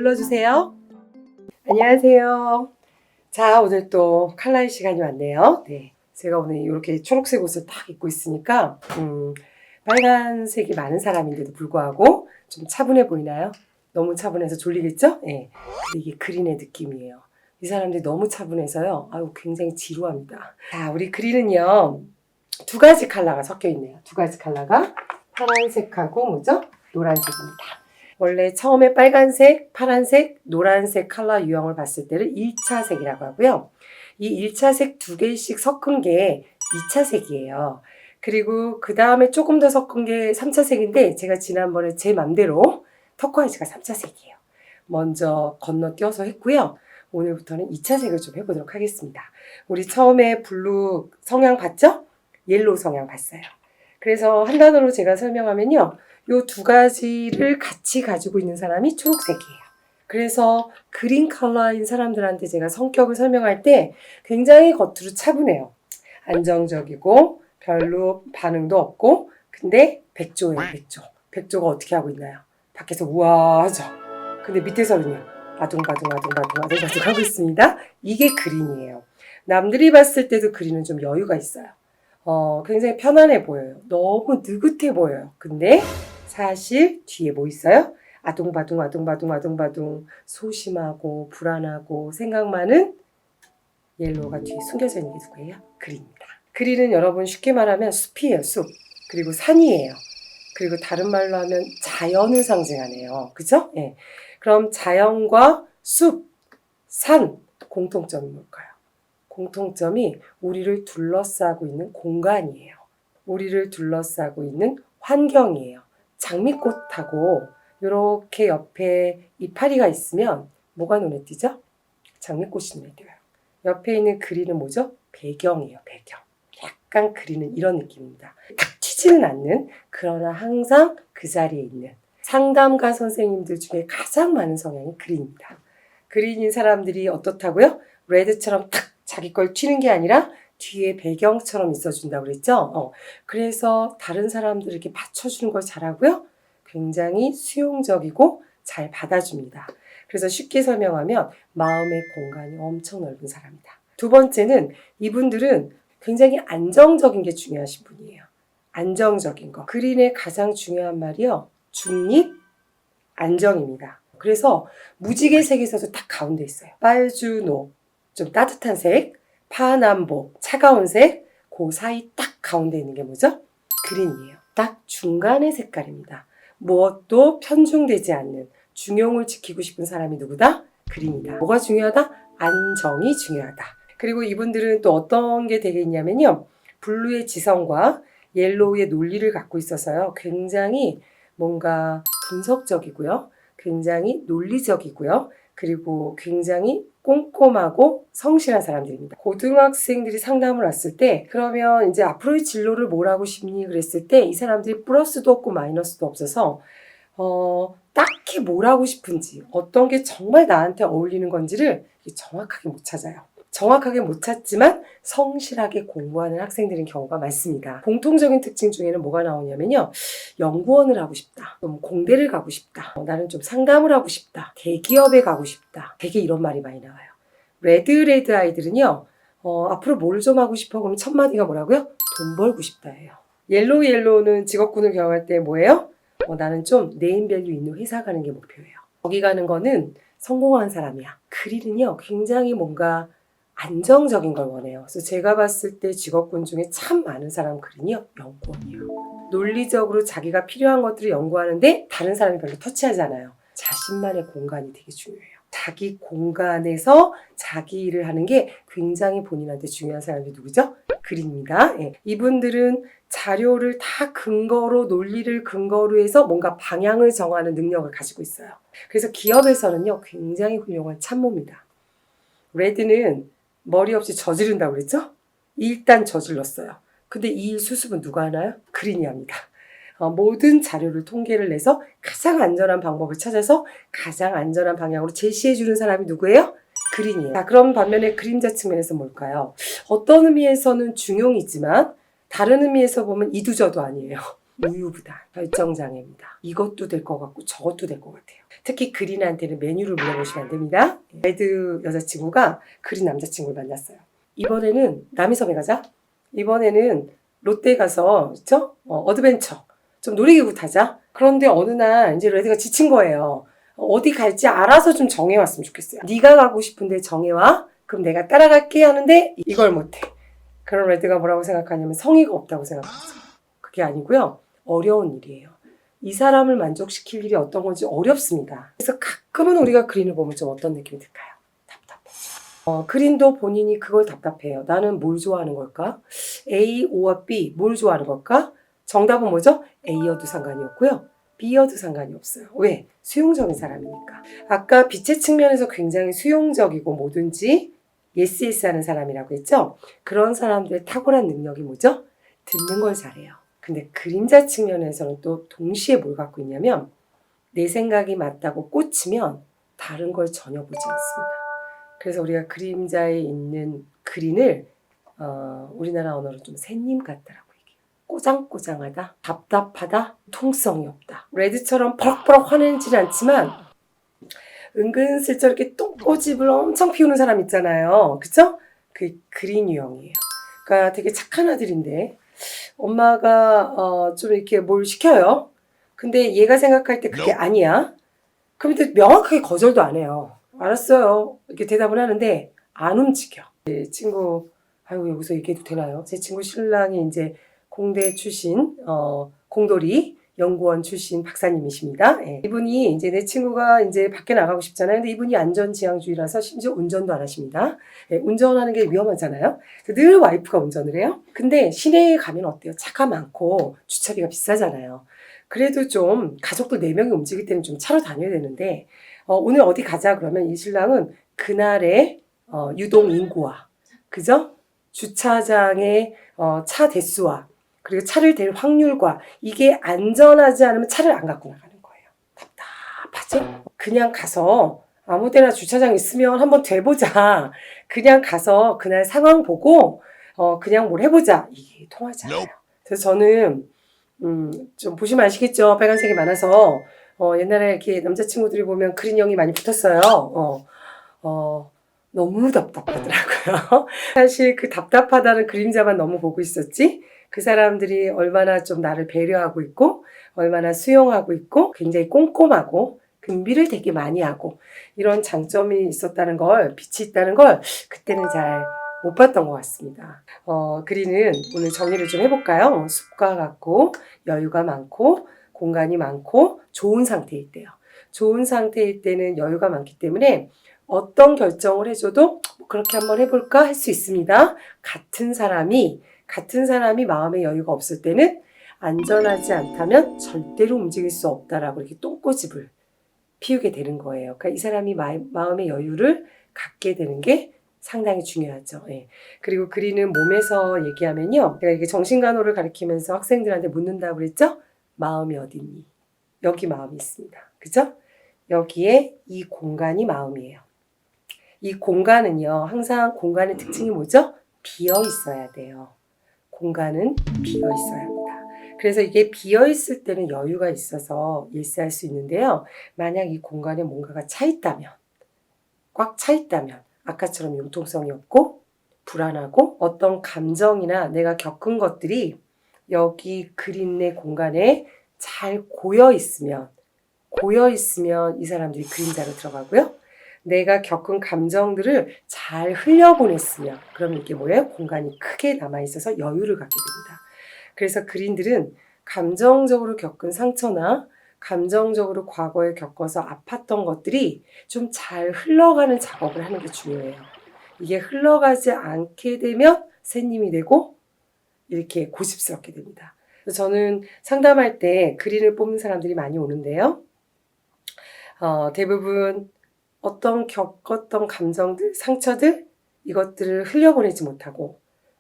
눌러주세요. 안녕하세요. 자, 오늘 또 컬러의 시간이 왔네요. 네, 제가 오늘 이렇게 초록색 옷을 딱 입고 있으니까 빨간색이 많은 사람인데도 불구하고 좀 차분해 보이나요? 너무 차분해서 졸리겠죠? 네, 근데 이게 그린의 느낌이에요. 이 사람들이 너무 차분해서요. 아유, 굉장히 지루합니다. 자, 우리 그린은요. 두 가지 컬러가 섞여 있네요. 두 가지 컬러가 파란색하고 뭐죠? 노란색입니다. 원래 처음에 빨간색, 파란색, 노란색 컬러 유형을 봤을 때를 1차 색이라고 하고요. 이 1차 색 두 개씩 섞은 게 2차 색이에요. 그리고 그 다음에 조금 더 섞은 게 3차 색인데 제가 지난번에 제 맘대로 터코이즈가 3차 색이에요. 먼저 건너뛰어서 했고요. 오늘부터는 2차 색을 좀 해보도록 하겠습니다. 우리 처음에 블루 성향 봤죠? 옐로우 성향 봤어요. 그래서 한 단어로 제가 설명하면요. 요 두 가지를 같이 가지고 있는 사람이 초록색이에요. 그래서 그린 컬러인 사람들한테 제가 성격을 설명할 때 굉장히 겉으로 차분해요. 안정적이고 별로 반응도 없고 근데 백조예요, 백조. 백조가 어떻게 하고 있나요? 밖에서 우아하죠. 근데 밑에서는요. 아둥바둥 하고 있습니다. 이게 그린이에요. 남들이 봤을 때도 그린은 좀 여유가 있어요. 굉장히 편안해 보여요. 너무 느긋해 보여요. 근데 사실 뒤에 뭐 있어요? 아둥바둥 소심하고 불안하고 생각 많은 옐로우가 뒤에 숨겨져 있는 게 누구예요? 그린입니다. 그린은 여러분 쉽게 말하면 숲이에요. 숲. 그리고 산이에요. 그리고 다른 말로 하면 자연을 상징하네요. 그죠? 예. 그럼 자연과 숲, 산 공통점이 뭘까요? 공통점이 우리를 둘러싸고 있는 공간이에요. 우리를 둘러싸고 있는 환경이에요. 장미꽃하고 이렇게 옆에 이파리가 있으면 뭐가 눈에 띄죠? 장미꽃이 눈에 띄어요. 옆에 있는 그린은 뭐죠? 배경이에요. 배경. 약간 그리는 이런 느낌입니다. 탁 튀지는 않는 그러나 항상 그 자리에 있는 상담가 선생님들 중에 가장 많은 성향이 그린입니다. 그린인 사람들이 어떻다고요? 레드처럼 탁 자기 걸 튀는 게 아니라 뒤에 배경처럼 있어준다고 그랬죠? 그래서 다른 사람들에게 받쳐주는 걸 잘하고요. 굉장히 수용적이고 잘 받아줍니다. 그래서 쉽게 설명하면 마음의 공간이 엄청 넓은 사람이다. 두 번째는 이분들은 굉장히 안정적인 게 중요하신 분이에요. 안정적인 거. 그린의 가장 중요한 말이요. 중립, 안정입니다. 그래서 무지개 색에서도 딱 가운데 있어요. 빨주노, 좀 따뜻한 색, 파남보, 차가운 색, 그 사이 딱 가운데 있는 게 뭐죠? 그린이에요. 딱 중간의 색깔입니다. 무엇도 편중되지 않는 중용을 지키고 싶은 사람이 누구다? 그린이다. 뭐가 중요하다? 안정이 중요하다. 그리고 이분들은 또 어떤 게 되겠냐면요. 블루의 지성과 옐로우의 논리를 갖고 있어서요. 굉장히 뭔가 분석적이고요. 굉장히 논리적이고요. 그리고 굉장히 꼼꼼하고 성실한 사람들입니다. 고등학생들이 상담을 왔을 때 그러면 이제 앞으로의 진로를 뭘 하고 싶니? 그랬을 때 이 사람들이 플러스도 없고 마이너스도 없어서 딱히 뭘 하고 싶은지 어떤 게 정말 나한테 어울리는 건지를 정확하게 못 찾아요. 정확하게 못 찾지만 성실하게 공부하는 학생들인 경우가 많습니다. 공통적인 특징 중에는 뭐가 나오냐면요. 연구원을 하고 싶다. 좀 공대를 가고 싶다. 나는 좀 상담을 하고 싶다. 대기업에 가고 싶다. 되게 이런 말이 많이 나와요. 레드 아이들은요. 앞으로 뭘 좀 하고 싶어? 그럼 첫 마디가 뭐라고요? 돈 벌고 싶다예요. 옐로우는 직업군을 경험할 때 뭐예요? 나는 좀 네임밸류 있는 회사 가는 게 목표예요. 거기 가는 거는 성공한 사람이야. 그린은요. 굉장히 뭔가 안정적인 걸 원해요. 그래서 제가 봤을 때 직업군 중에 참 많은 사람 그린이요. 연구원이에요. 논리적으로 자기가 필요한 것들을 연구하는데 다른 사람이 별로 터치하지 않아요. 자신만의 공간이 되게 중요해요. 자기 공간에서 자기 일을 하는 게 굉장히 본인한테 중요한 사람이 누구죠? 그린입니다. 예. 이분들은 자료를 다 근거로 논리를 근거로 해서 뭔가 방향을 정하는 능력을 가지고 있어요. 그래서 기업에서는요. 굉장히 훌륭한 참모입니다. 레드는 머리 없이 저지른다고 그랬죠? 일단 저질렀어요. 근데 이 일 수습은 누가 하나요? 그린이 합니다. 모든 자료를 통계를 내서 가장 안전한 방법을 찾아서 가장 안전한 방향으로 제시해주는 사람이 누구예요? 그린이에요. 자, 그럼 반면에 그림자 측면에서 뭘까요? 어떤 의미에서는 중용이지만 다른 의미에서 보면 이두저도 아니에요. 우유부단, 결정장애입니다. 이것도 될 것 같고 저것도 될 것 같아요. 특히 그린한테는 메뉴를 물어보시면 안 됩니다. 레드 여자친구가 그린 남자친구를 만났어요. 이번에는 남이섬에 가자. 이번에는 롯데 가서 그쵸? 어드벤처 좀 놀이기구 타자. 그런데 어느 날 이제 레드가 지친 거예요. 어디 갈지 알아서 좀 정해왔으면 좋겠어요. 네가 가고 싶은데 정해와. 그럼 내가 따라갈게 하는데 이걸 못해. 그럼 레드가 뭐라고 생각하냐면 성의가 없다고 생각했어요. 그게 아니고요. 어려운 일이에요. 이 사람을 만족시킬 일이 어떤 건지 어렵습니다. 그래서 가끔은 우리가 그린을 보면 좀 어떤 느낌이 들까요? 답답해. 그린도 본인이 그걸 답답해요. 나는 뭘 좋아하는 걸까? A, O와 B 뭘 좋아하는 걸까? 정답은 뭐죠? A여도 상관이 없고요. B여도 상관이 없어요. 왜? 수용적인 사람이니까. 아까 빛의 측면에서 굉장히 수용적이고 뭐든지 yes yes 하는 사람이라고 했죠? 그런 사람들의 탁월한 능력이 뭐죠? 듣는 걸 잘해요. 근데 그림자 측면에서는 또 동시에 뭘 갖고 있냐면 내 생각이 맞다고 꽂히면 다른 걸 전혀 보지 않습니다. 그래서 우리가 그림자에 있는 그린을 우리나라 언어로 좀 새님 같다라고 얘기해요. 꼬장꼬장하다, 답답하다, 통성이 없다. 레드처럼 버럭버럭 화내지는 않지만 은근슬쩍 이렇게 똥꼬집을 엄청 피우는 사람 있잖아요. 그쵸? 그 그린 유형이에요. 그러니까 되게 착한 아들인데 엄마가 좀 이렇게 뭘 시켜요. 근데 얘가 생각할 때 그게 아니야. 그럼 또 명확하게 거절도 안 해요. 알았어요. 이렇게 대답을 하는데 안 움직여. 제 친구, 아이고 여기서 얘기해도 되나요? 제 친구 신랑이 이제 공대 출신, 공돌이 연구원 출신 박사님이십니다. 예. 이분이 이제 내 친구가 이제 밖에 나가고 싶잖아요. 근데 이분이 안전지향주의라서 심지어 운전도 안 하십니다. 예, 운전하는 게 위험하잖아요. 늘 와이프가 운전을 해요. 근데 시내에 가면 어때요? 차가 많고 주차비가 비싸잖아요. 그래도 좀 가족들 4명이 움직일 때는 좀 차로 다녀야 되는데 오늘 어디 가자 그러면 이 신랑은 그날의 유동 인구와 그죠? 주차장의 차 대수와 그리고 차를 댈 확률과 이게 안전하지 않으면 차를 안 갖고 나가는 거예요. 답답하죠? 그냥 가서 아무 데나 주차장 있으면 한번 돼보자. 그냥 가서 그날 상황 보고 그냥 뭘 해보자. 이게 통하지 않아요. 그래서 저는 좀 보시면 아시겠죠? 빨간색이 많아서 옛날에 이렇게 남자친구들이 보면 그린 형이 많이 붙었어요. 너무 답답하더라고요. 사실 그 답답하다는 그림자만 너무 보고 있었지 그 사람들이 얼마나 좀 나를 배려하고 있고 얼마나 수용하고 있고 굉장히 꼼꼼하고 긍비를 되게 많이 하고 이런 장점이 있었다는 걸 빛이 있다는 걸 그때는 잘 못 봤던 것 같습니다. 그린은 오늘 정리를 좀 해볼까요? 숲과 같고 여유가 많고 공간이 많고 좋은 상태일 때요. 좋은 상태일 때는 여유가 많기 때문에 어떤 결정을 해줘도 그렇게 한번 해볼까 할 수 있습니다. 같은 사람이 마음의 여유가 없을 때는 안전하지 않다면 절대로 움직일 수 없다라고 이렇게 똥꼬집을 피우게 되는 거예요. 그러니까 이 사람이 마음의 여유를 갖게 되는 게 상당히 중요하죠. 예. 그리고 그린은 몸에서 얘기하면요. 제가 이게 정신간호를 가르치면서 학생들한테 묻는다고 그랬죠? 마음이 어딨니? 여기 마음이 있습니다. 그죠? 여기에 이 공간이 마음이에요. 이 공간은요. 항상 공간의 특징이 뭐죠? 비어 있어야 돼요. 공간은 비어 있어야 합니다. 그래서 이게 비어 있을 때는 여유가 있어서 일세할 수 있는데요. 만약 이 공간에 뭔가가 차 있다면, 꽉 차 있다면 아까처럼 융통성이 없고 불안하고 어떤 감정이나 내가 겪은 것들이 여기 그린 내 공간에 잘 고여 있으면 이 사람들이 그림자로 들어가고요. 내가 겪은 감정들을 잘 흘려보냈으면 그러면 이게 뭐예요? 공간이 크게 남아있어서 여유를 갖게 됩니다. 그래서 그린들은 감정적으로 겪은 상처나 감정적으로 과거에 겪어서 아팠던 것들이 좀 잘 흘러가는 작업을 하는 게 중요해요. 이게 흘러가지 않게 되면 새님이 되고 이렇게 고집스럽게 됩니다. 저는 상담할 때 그린을 뽑는 사람들이 많이 오는데요. 대부분 어떤 겪었던 감정들, 상처들 이것들을 흘려보내지 못하고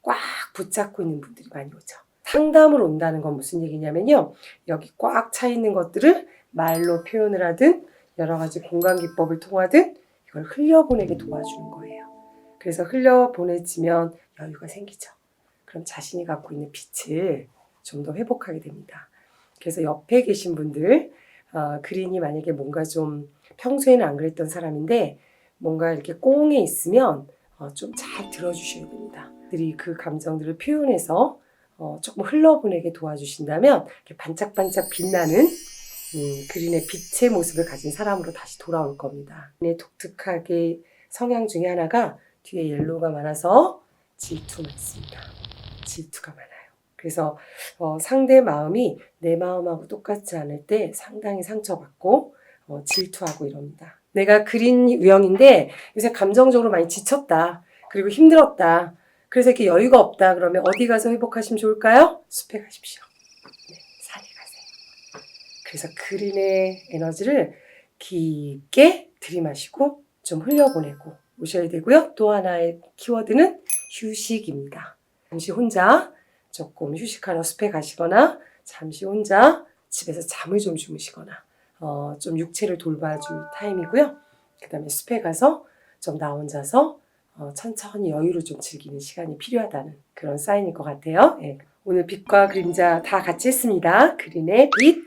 꽉 붙잡고 있는 분들이 많이 오죠. 상담을 온다는 건 무슨 얘기냐면요. 여기 꽉 차 있는 것들을 말로 표현을 하든 여러 가지 공간 기법을 통하든 이걸 흘려보내게 도와주는 거예요. 그래서 흘려보내지면 여유가 생기죠. 그럼 자신이 갖고 있는 빛을 좀 더 회복하게 됩니다. 그래서 옆에 계신 분들, 그린이 만약에 뭔가 좀 평소에는 안 그랬던 사람인데 뭔가 이렇게 꽁에 있으면 좀 잘 들어주셔야 됩니다. 들이 그 감정들을 표현해서 조금 흘러보내게 도와주신다면 이렇게 반짝반짝 빛나는 그린의 빛의 모습을 가진 사람으로 다시 돌아올 겁니다. 그린의 독특하게 성향 중에 하나가 뒤에 옐로우가 많아서 질투가 있습니다. 질투가 많아요. 그래서 상대 마음이 내 마음하고 똑같지 않을 때 상당히 상처받고 질투하고 이럽니다. 내가 그린 유형인데 요새 감정적으로 많이 지쳤다. 그리고 힘들었다. 그래서 이렇게 여유가 없다. 그러면 어디 가서 회복하시면 좋을까요? 숲에 가십시오. 네, 산에 가세요. 그래서 그린의 에너지를 깊게 들이마시고 좀 흘려보내고 오셔야 되고요. 또 하나의 키워드는 휴식입니다. 잠시 혼자 조금 휴식하러 숲에 가시거나 잠시 혼자 집에서 잠을 좀 주무시거나 좀 육체를 돌봐줄 타임이고요. 그 다음에 숲에 가서 좀 나 혼자서 천천히 여유를 좀 즐기는 시간이 필요하다는 그런 사인일 것 같아요. 예. 오늘 빛과 그림자 다 같이 했습니다. 그린의 빛,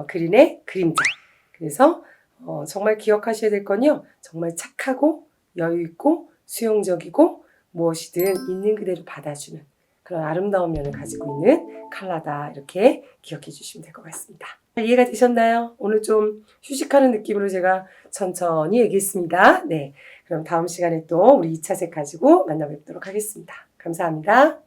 그린의 그림자. 그래서 정말 기억하셔야 될 건요. 정말 착하고 여유있고 수용적이고 무엇이든 있는 그대로 받아주는 그런 아름다운 면을 가지고 있는 컬러다. 이렇게 기억해 주시면 될 것 같습니다. 이해가 되셨나요? 오늘 좀 휴식하는 느낌으로 제가 천천히 얘기했습니다. 네, 그럼 다음 시간에 또 우리 2차 색 가지고 만나 뵙도록 하겠습니다. 감사합니다.